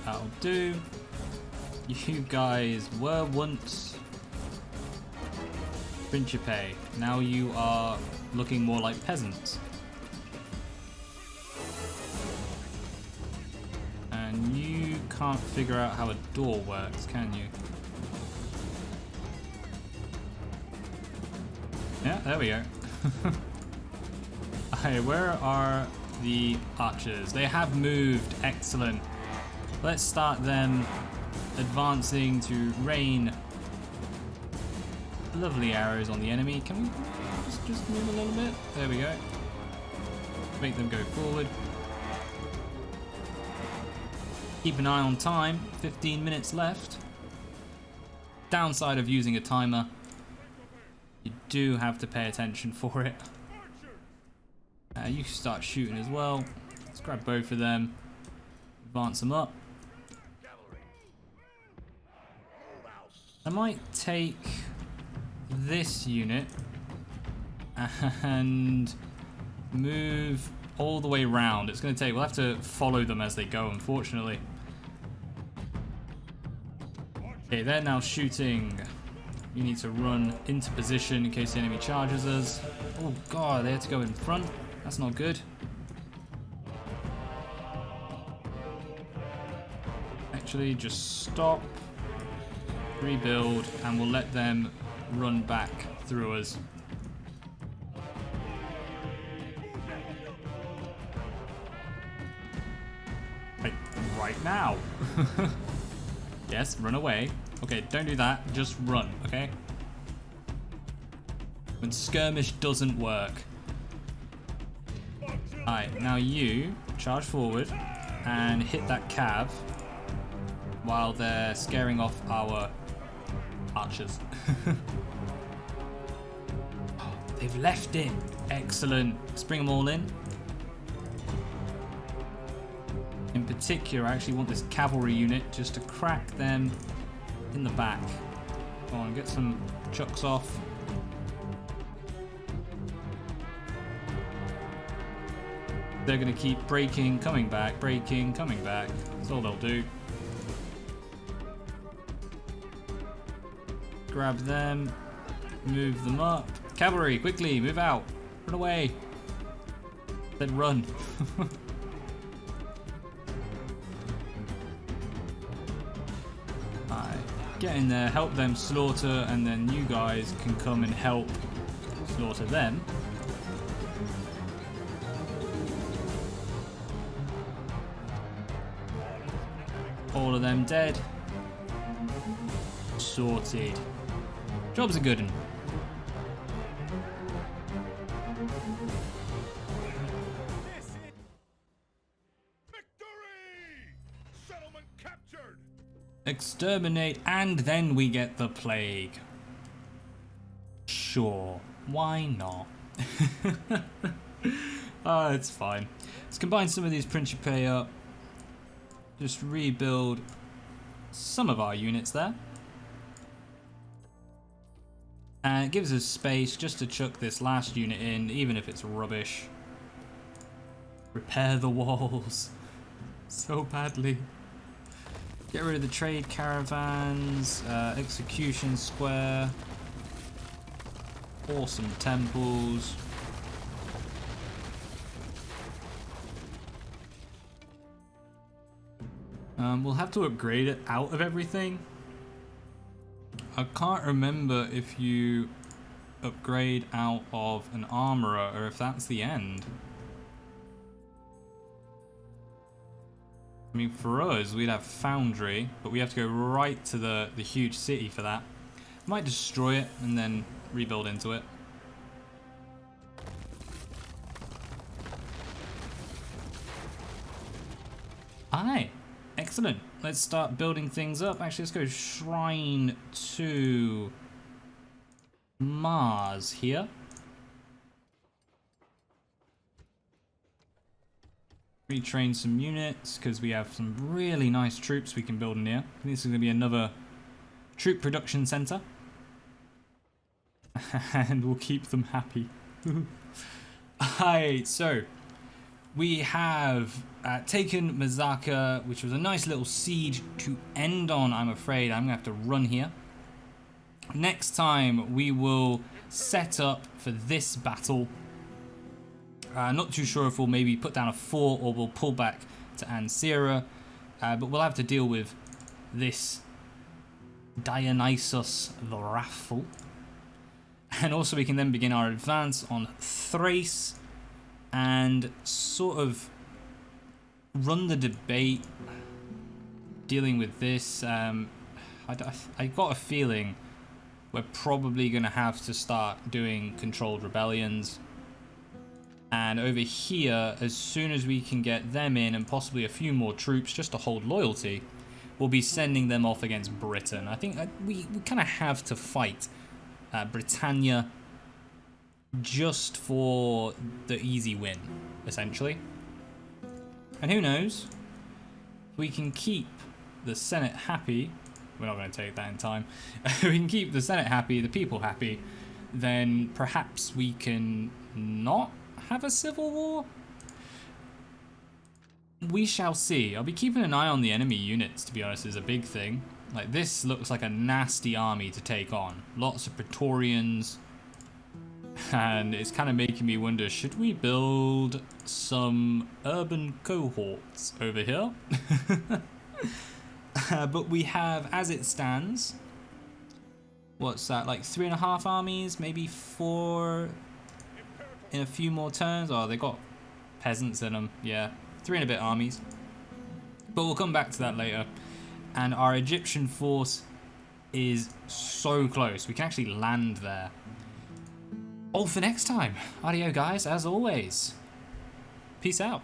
That'll do. You guys were once Principe. Now you are looking more like peasants. And you can't figure out how a door works, can you? Yeah, there we go. Okay, where are the archers? They have moved. Excellent. Let's start them advancing to rain lovely arrows on the enemy. Can we just move a little bit? There we go. Make them go forward. Keep an eye on time. 15 minutes left. Downside of using a timer, you do have to pay attention for it. You start shooting as well. Let's grab both of them. Advance them up. I might take this unit and move all the way around. It's going to take, we'll have to follow them as they go, unfortunately. Okay, they're now shooting. You need to run into position in case the enemy charges us. Oh god, they had to go in front. That's not good. Actually, just stop. Rebuild, and we'll let them run back through us. Right now. Yes, run away. Okay, don't do that. Just run, okay? When skirmish doesn't work. Alright, now you charge forward and hit that cav while they're scaring off our archers. Oh, they've left it. Excellent. Let's bring them all in. In particular, I actually want this cavalry unit just to crack them in the back. Go on, get some chucks off. They're going to keep breaking, coming back, breaking, coming back. That's all they'll do. Grab them, move them up. Cavalry, quickly, move out. Run away. Then run. Alright, get in there, help them slaughter, and then you guys can come and help slaughter them. All of them dead. Sorted. Job's a good one. Victory! Settlement captured! Exterminate, and then we get the plague. Sure, why not? It's fine. Let's combine some of these Principe up. Just rebuild some of our units there. And it gives us space just to chuck this last unit in, even if it's rubbish. Repair the walls. So badly. Get rid of the trade caravans, execution square. Awesome temples. We'll have to upgrade it out of everything. I can't remember if you upgrade out of an armorer, or if that's the end. I mean, for us, we'd have foundry, but we have to go right to the huge city for that. Might destroy it and then rebuild into it. Aye, excellent. Let's start building things up. Actually, let's go shrine to Mars here. Retrain some units because we have some really nice troops we can build in here. I think this is going to be another troop production center. And we'll keep them happy. Alright, so we have taken Mazaka, which was a nice little siege to end on, I'm afraid. I'm going to have to run here. Next time we will set up for this battle. Not too sure if we'll maybe put down a fort or we'll pull back to Ansira. But we'll have to deal with this Dionysus the Wrathful. And also we can then begin our advance on Thrace and sort of run the debate dealing with this. I got a feeling we're probably going to have to start doing controlled rebellions. And over here, as soon as we can get them in and possibly a few more troops just to hold loyalty, we'll be sending them off against Britain. I think we kind of have to fight Britannia just for the easy win, essentially. And who knows, if we can keep the Senate happy, we're not going to take that in time, if we can keep the Senate happy, the people happy, then perhaps we can not have a civil war? We shall see. I'll be keeping an eye on the enemy units, to be honest, is a big thing. Like, this looks like a nasty army to take on. Lots of Praetorians. And it's kind of making me wonder, should we build some urban cohorts over here? But we have, as it stands, what's that, like 3.5 armies, maybe 4 in a few more turns. Oh, they got peasants in them. Yeah, 3 and a bit armies. But we'll come back to that later. And our Egyptian force is so close. We can actually land there. All for next time. Adios, guys, as always. Peace out.